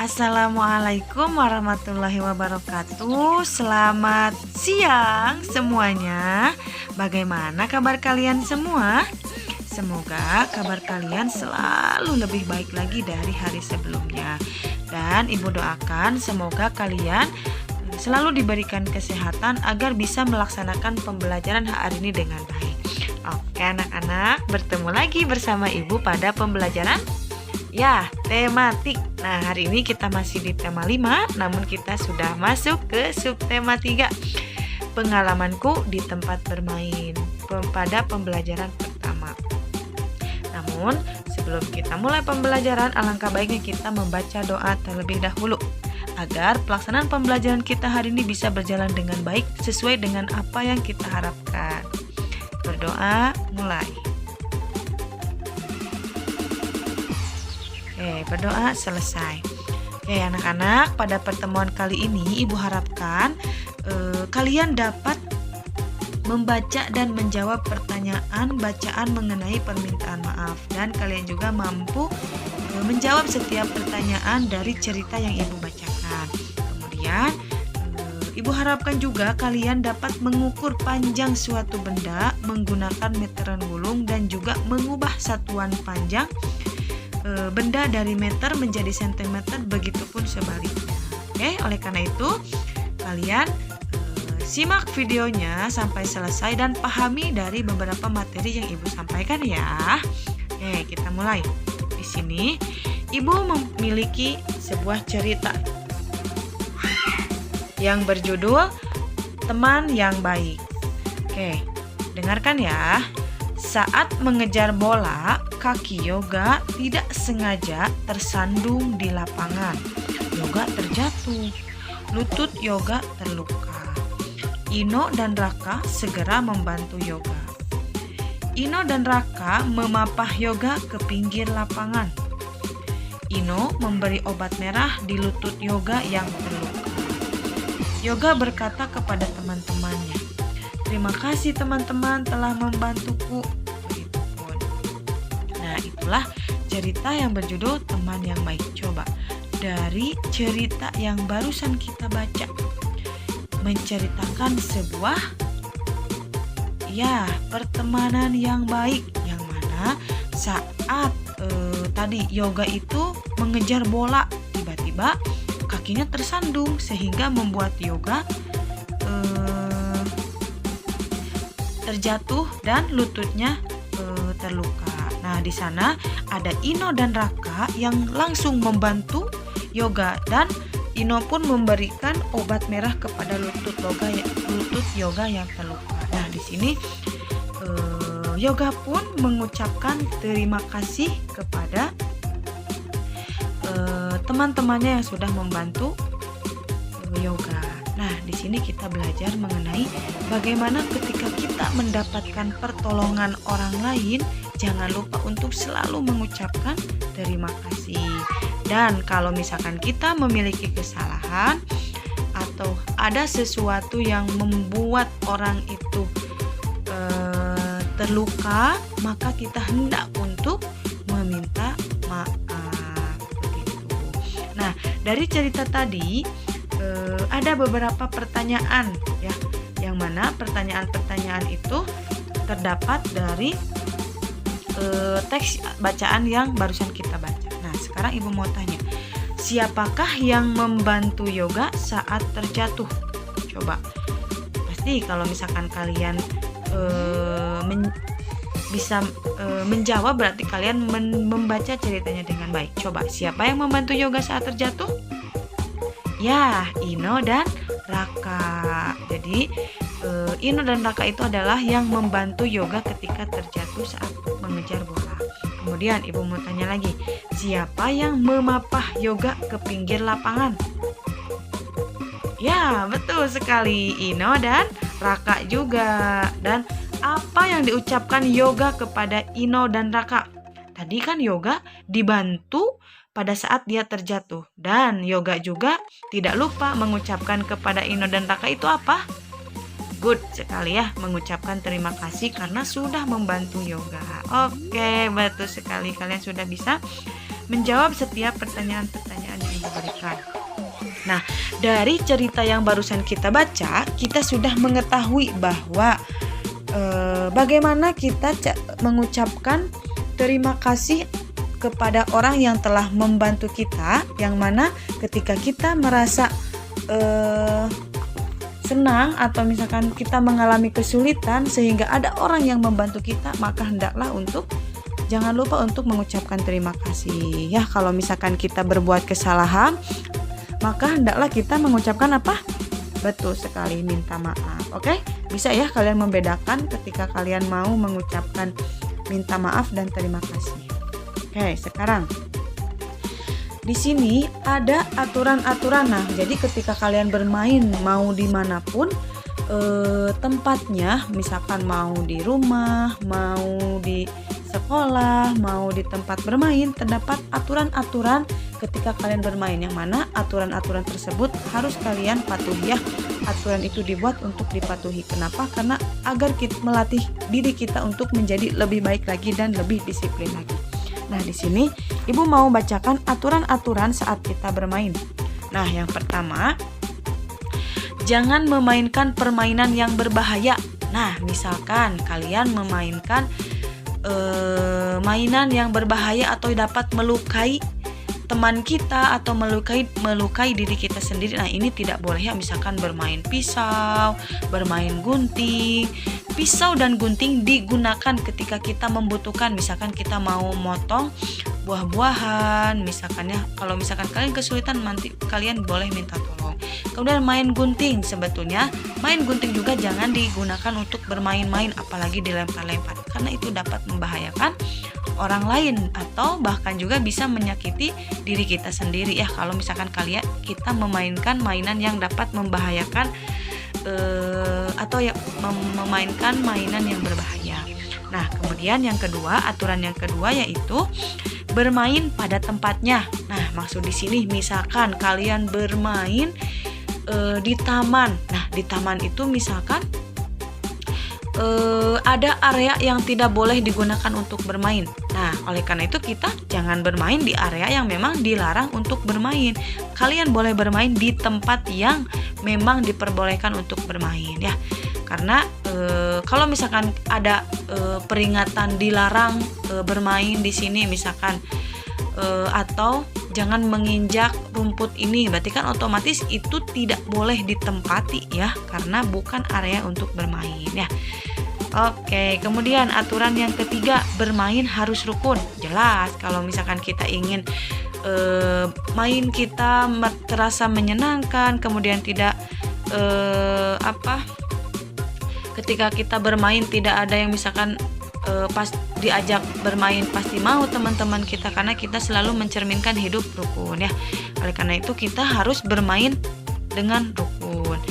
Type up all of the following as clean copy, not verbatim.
Assalamualaikum warahmatullahi wabarakatuh. Selamat siang semuanya. Bagaimana kabar kalian semua? Semoga kabar kalian selalu lebih baik lagi dari hari sebelumnya. Dan Ibu doakan semoga kalian selalu diberikan kesehatan agar bisa melaksanakan pembelajaran hari ini dengan baik. Oke anak-anak, bertemu lagi bersama Ibu pada pembelajaran tematik. Nah, hari ini kita masih di tema 5, namun kita sudah masuk ke subtema 3. Pengalamanku di tempat bermain pada pembelajaran pertama. Namun, sebelum kita mulai pembelajaran, alangkah baiknya kita membaca doa terlebih dahulu agar pelaksanaan pembelajaran kita hari ini bisa berjalan dengan baik sesuai dengan apa yang kita harapkan. Berdoa, mulai. Berdoa selesai. Oke anak-anak, pada pertemuan kali ini Ibu harapkan kalian dapat membaca dan menjawab pertanyaan bacaan mengenai permintaan maaf, dan kalian juga mampu menjawab setiap pertanyaan dari cerita yang Ibu bacakan. Kemudian Ibu harapkan juga kalian dapat mengukur panjang suatu benda menggunakan meteran gulung dan juga mengubah satuan panjang benda dari meter menjadi sentimeter, begitupun sebaliknya. Oke, oleh karena itu kalian simak videonya sampai selesai dan pahami dari beberapa materi yang Ibu sampaikan ya. Oke, kita mulai. Di sini Ibu memiliki sebuah cerita yang berjudul Teman yang Baik. Oke, dengarkan ya. Saat mengejar bola, kaki Yoga tidak sengaja tersandung di lapangan. Yoga terjatuh. Lutut Yoga terluka. Ino dan Raka segera membantu Yoga. Ino dan Raka memapah Yoga ke pinggir lapangan. Ino memberi obat merah di lutut Yoga yang terluka. Yoga berkata kepada teman-temannya, "Terima kasih teman-teman telah membantuku." Begitupun. Nah, itulah cerita yang berjudul Teman yang Baik. Coba dari cerita yang barusan kita baca, menceritakan sebuah pertemanan yang baik, yang mana saat tadi Yoga itu mengejar bola, tiba-tiba kakinya tersandung sehingga membuat Yoga terjatuh dan lututnya terluka. Nah, di sana ada Ino dan Raka yang langsung membantu Yoga, dan Ino pun memberikan obat merah kepada lutut Yoga yang terluka. Nah, di sini Yoga pun mengucapkan terima kasih kepada teman-temannya yang sudah membantu Yoga. Nah, di sini kita belajar mengenai bagaimana ketika kita mendapatkan pertolongan orang lain, jangan lupa untuk selalu mengucapkan terima kasih. Dan kalau misalkan kita memiliki kesalahan atau ada sesuatu yang membuat orang itu terluka, maka kita hendak untuk meminta maaf. Begitu. Nah, dari cerita tadi ada beberapa pertanyaan ya, yang mana pertanyaan-pertanyaan itu terdapat dari teks bacaan yang barusan kita baca. Nah, sekarang Ibu mau tanya, siapakah yang membantu Yoga saat terjatuh? Coba, pasti kalau misalkan kalian bisa menjawab, berarti kalian membaca ceritanya dengan baik. Coba, siapa yang membantu Yoga saat terjatuh? Ya, Ino dan Raka. Jadi Ino dan Raka itu adalah yang membantu Yoga ketika terjatuh saat mengejar bola. Kemudian Ibu mau tanya lagi, siapa yang memapah Yoga ke pinggir lapangan? Ya, betul sekali, Ino dan Raka juga. Dan apa yang diucapkan Yoga kepada Ino dan Raka? Tadi kan Yoga dibantu pada saat dia terjatuh, dan Yoga juga tidak lupa mengucapkan kepada Ino dan Raka itu apa? Good sekali ya, mengucapkan terima kasih karena sudah membantu Yoga. Oke, betul sekali, kalian sudah bisa menjawab setiap pertanyaan-pertanyaan yang Ibu berikan. Nah, dari cerita yang barusan kita baca, kita sudah mengetahui bahwa bagaimana kita mengucapkan terima kasih kepada orang yang telah membantu kita, yang mana ketika kita merasa senang atau misalkan kita mengalami kesulitan sehingga ada orang yang membantu kita, maka hendaklah jangan lupa untuk mengucapkan terima kasih. Ya, kalau misalkan kita berbuat kesalahan, maka hendaklah kita mengucapkan apa? Betul sekali, minta maaf. Oke? Bisa ya kalian membedakan ketika kalian mau mengucapkan minta maaf dan terima kasih. Oke, sekarang di sini ada aturan-aturan. Nah, jadi ketika kalian bermain mau dimanapun tempatnya, misalkan mau di rumah, mau di sekolah, mau di tempat bermain, terdapat aturan-aturan ketika kalian bermain, yang mana aturan-aturan tersebut harus kalian patuhi ya. Aturan itu dibuat untuk dipatuhi. Kenapa? Karena agar kita melatih diri kita untuk menjadi lebih baik lagi dan lebih disiplin lagi. Nah, di sini Ibu mau bacakan aturan-aturan saat kita bermain. Nah, yang pertama, jangan memainkan permainan yang berbahaya. Nah, misalkan kalian memainkan mainan yang berbahaya atau dapat melukai teman kita atau melukai diri kita sendiri. Nah, ini tidak boleh ya. Misalkan bermain pisau, bermain gunting. Pisau dan gunting digunakan ketika kita membutuhkan, misalkan kita mau motong buah-buahan, misalkan ya. Kalau misalkan kalian kesulitan, nanti kalian boleh minta tolong. Kemudian main gunting, sebetulnya main gunting juga jangan digunakan untuk bermain-main, apalagi dilempar-lempar, karena itu dapat membahayakan orang lain atau bahkan juga bisa menyakiti diri kita sendiri ya, kalau misalkan kita memainkan mainan yang dapat membahayakan atau ya memainkan mainan yang berbahaya. Nah, kemudian yang kedua, aturan yang kedua yaitu bermain pada tempatnya. Nah, maksud di sini misalkan kalian bermain di taman. Nah, di taman itu misalkan ada area yang tidak boleh digunakan untuk bermain. Nah, oleh karena itu kita jangan bermain di area yang memang dilarang untuk bermain. Kalian boleh bermain di tempat yang memang diperbolehkan untuk bermain ya. Karena kalau misalkan ada peringatan dilarang bermain di sini misalkan atau jangan menginjak rumput ini, berarti kan otomatis itu tidak boleh ditempati ya, karena bukan area untuk bermain ya. Oke, kemudian aturan yang ketiga, bermain harus rukun. Jelas kalau misalkan kita ingin main kita terasa menyenangkan, kemudian tidak ketika kita bermain tidak ada yang misalkan pas diajak bermain pasti mau teman-teman kita, karena kita selalu mencerminkan hidup rukun ya. Oleh karena itu kita harus bermain dengan rukun.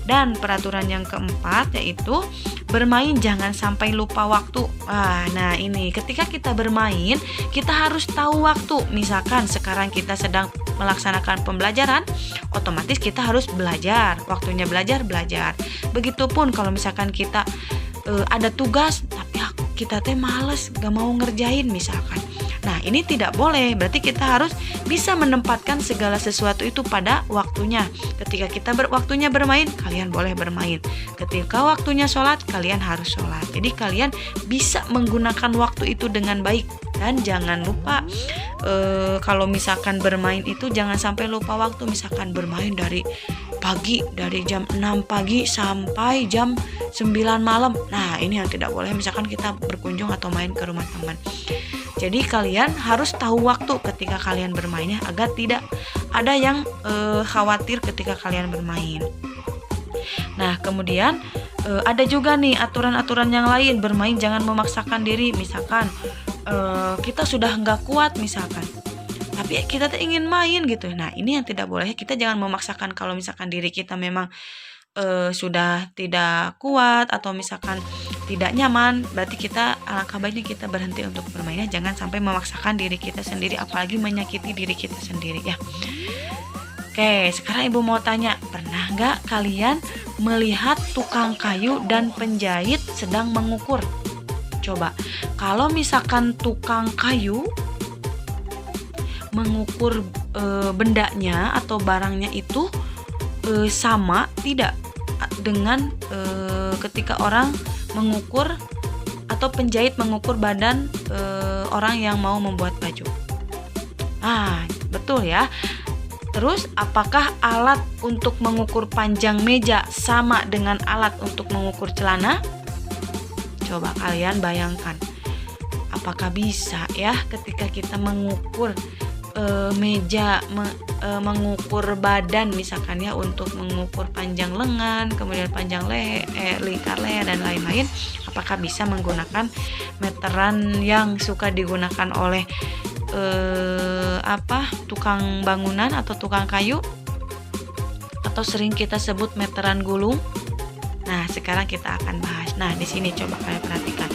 Dan peraturan yang keempat yaitu bermain jangan sampai lupa waktu. Nah ini ketika kita bermain kita harus tahu waktu. Misalkan sekarang kita sedang melaksanakan pembelajaran, otomatis kita harus belajar. Waktunya belajar. Begitupun kalau misalkan kita ada tugas tapi kita males gak mau ngerjain misalkan. Nah ini tidak boleh, berarti kita harus bisa menempatkan segala sesuatu itu pada waktunya. Ketika kita waktunya bermain, kalian boleh bermain. Ketika waktunya sholat, kalian harus sholat. Jadi kalian bisa menggunakan waktu itu dengan baik. Dan jangan lupa kalau misalkan bermain itu jangan sampai lupa waktu. Misalkan bermain dari pagi, dari jam 6 pagi sampai jam 9 malam. Nah ini yang tidak boleh, misalkan kita berkunjung atau main ke rumah teman. Jadi kalian harus tahu waktu ketika kalian bermainnya agar tidak ada yang khawatir ketika kalian bermain. Nah kemudian ada juga nih aturan-aturan yang lain, bermain jangan memaksakan diri. Misalkan kita sudah nggak kuat misalkan, tapi kita ingin main gitu. Nah ini yang tidak boleh, kita jangan memaksakan. Kalau misalkan diri kita memang sudah tidak kuat atau misalkan tidak nyaman, berarti kita alangkah baiknya kita berhenti untuk bermainnya. Jangan sampai memaksakan diri kita sendiri, apalagi menyakiti diri kita sendiri ya. Oke, sekarang Ibu mau tanya, pernah nggak kalian melihat tukang kayu dan penjahit sedang mengukur? Coba, kalau misalkan tukang kayu mengukur bendanya atau barangnya itu sama tidak dengan ketika orang mengukur atau penjahit mengukur badan orang yang mau membuat baju. Betul ya. Terus apakah alat untuk mengukur panjang meja sama dengan alat untuk mengukur celana? Coba kalian bayangkan. Apakah bisa ya ketika kita mengukur meja, mengukur badan misalkan ya, untuk mengukur panjang lengan, kemudian panjang lingkar leher dan lain-lain, apakah bisa menggunakan meteran yang suka digunakan oleh tukang bangunan atau tukang kayu, atau sering kita sebut meteran gulung? Nah, sekarang kita akan bahas. Nah, di sini coba kalian perhatikan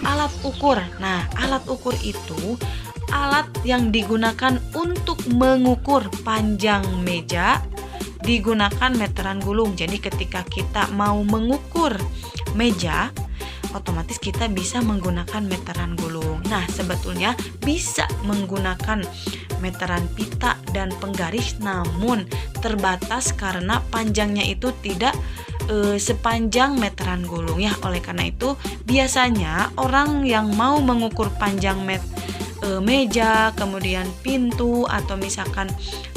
alat ukur. Nah, alat ukur itu alat yang digunakan untuk mengukur panjang meja, digunakan meteran gulung. Jadi ketika kita mau mengukur meja, otomatis kita bisa menggunakan meteran gulung. Nah, sebetulnya bisa menggunakan meteran pita dan penggaris, namun terbatas karena panjangnya itu tidak sepanjang meteran gulung ya. Oleh karena itu, biasanya orang yang mau mengukur panjang meja, kemudian pintu, atau misalkan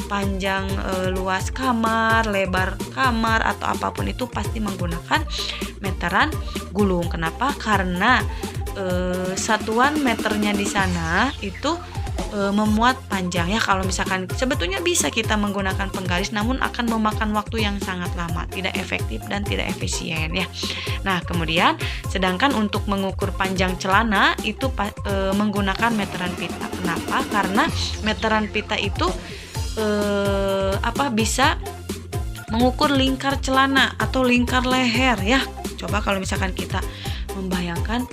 panjang luas kamar, lebar kamar, atau apapun itu pasti menggunakan meteran gulung. Kenapa? Karena satuan meternya di sana itu memuat panjang ya. Kalau misalkan sebetulnya bisa kita menggunakan penggaris, namun akan memakan waktu yang sangat lama, tidak efektif dan tidak efisien ya. Nah, kemudian sedangkan untuk mengukur panjang celana itu menggunakan meteran pita. Kenapa? Karena meteran pita itu bisa mengukur lingkar celana atau lingkar leher ya. Coba kalau misalkan kita membayangkan,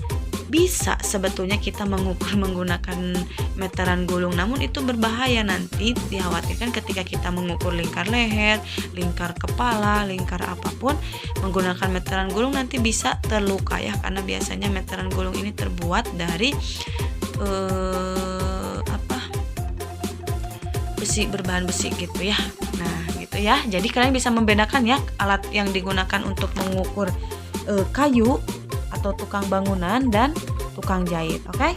bisa sebetulnya kita mengukur menggunakan meteran gulung, namun itu berbahaya. Nanti dikhawatirkan ketika kita mengukur lingkar leher, lingkar kepala, lingkar apapun menggunakan meteran gulung, nanti bisa terluka ya, karena biasanya meteran gulung ini terbuat dari besi, berbahan besi gitu ya. Nah gitu ya, jadi kalian bisa membedakan ya alat yang digunakan untuk mengukur kayu atau tukang bangunan dan tukang jahit. Oke?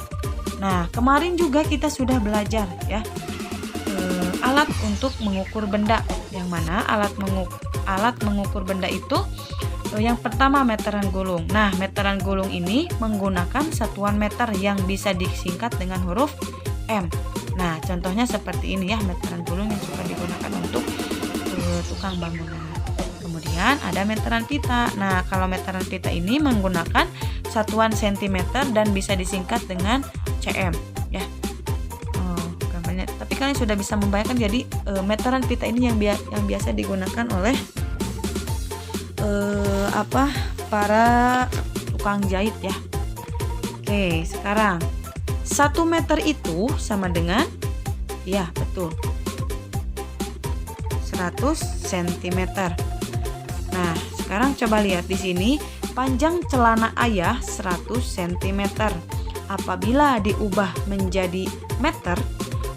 Nah, kemarin juga kita sudah belajar ya alat untuk mengukur benda, yang mana alat mengukur benda itu yang pertama meteran gulung. Nah, meteran gulung ini menggunakan satuan meter yang bisa disingkat dengan huruf M. Nah, contohnya seperti ini ya, meteran gulung yang suka digunakan untuk tukang bangunan. Kemudian ada meteran pita. Nah, kalau meteran pita ini menggunakan satuan cm dan bisa disingkat dengan cm ya. Gambarnya. Tapi kalian sudah bisa membayangkan, jadi meteran pita ini yang biasa digunakan oleh para tukang jahit ya. Oke, sekarang 1 meter itu sama dengan, ya betul, 100 cm. Nah, sekarang coba lihat di sini, panjang celana ayah 100 cm. Apabila diubah menjadi meter,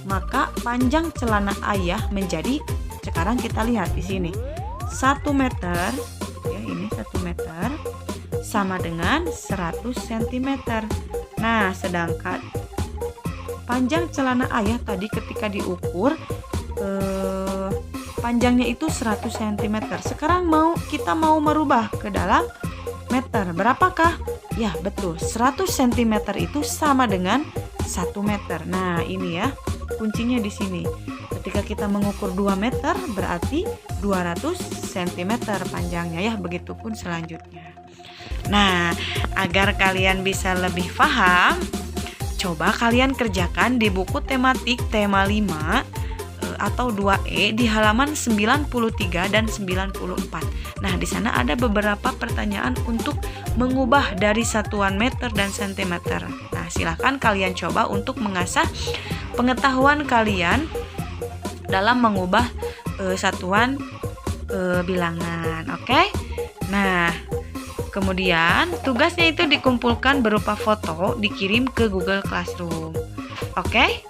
maka panjang celana ayah menjadi, sekarang kita lihat di sini, 1 meter, ya ini 1 meter sama dengan 100 cm. Nah, sedangkan panjang celana ayah tadi ketika diukur panjangnya itu 100 cm. Sekarang kita mau merubah ke dalam meter. Berapakah? Ya, betul. 100 cm itu sama dengan 1 meter. Nah, ini ya kuncinya di sini. Ketika kita mengukur 2 meter berarti 200 cm panjangnya ya, begitupun selanjutnya. Nah, agar kalian bisa lebih paham, coba kalian kerjakan di buku tematik tema 5 atau 2E di halaman 93 dan 94. Nah, di sana ada beberapa pertanyaan untuk mengubah dari satuan meter dan sentimeter. Nah, silahkan kalian coba untuk mengasah pengetahuan kalian dalam mengubah satuan bilangan. Oke? Nah, kemudian tugasnya itu dikumpulkan berupa foto, dikirim ke Google Classroom. Oke?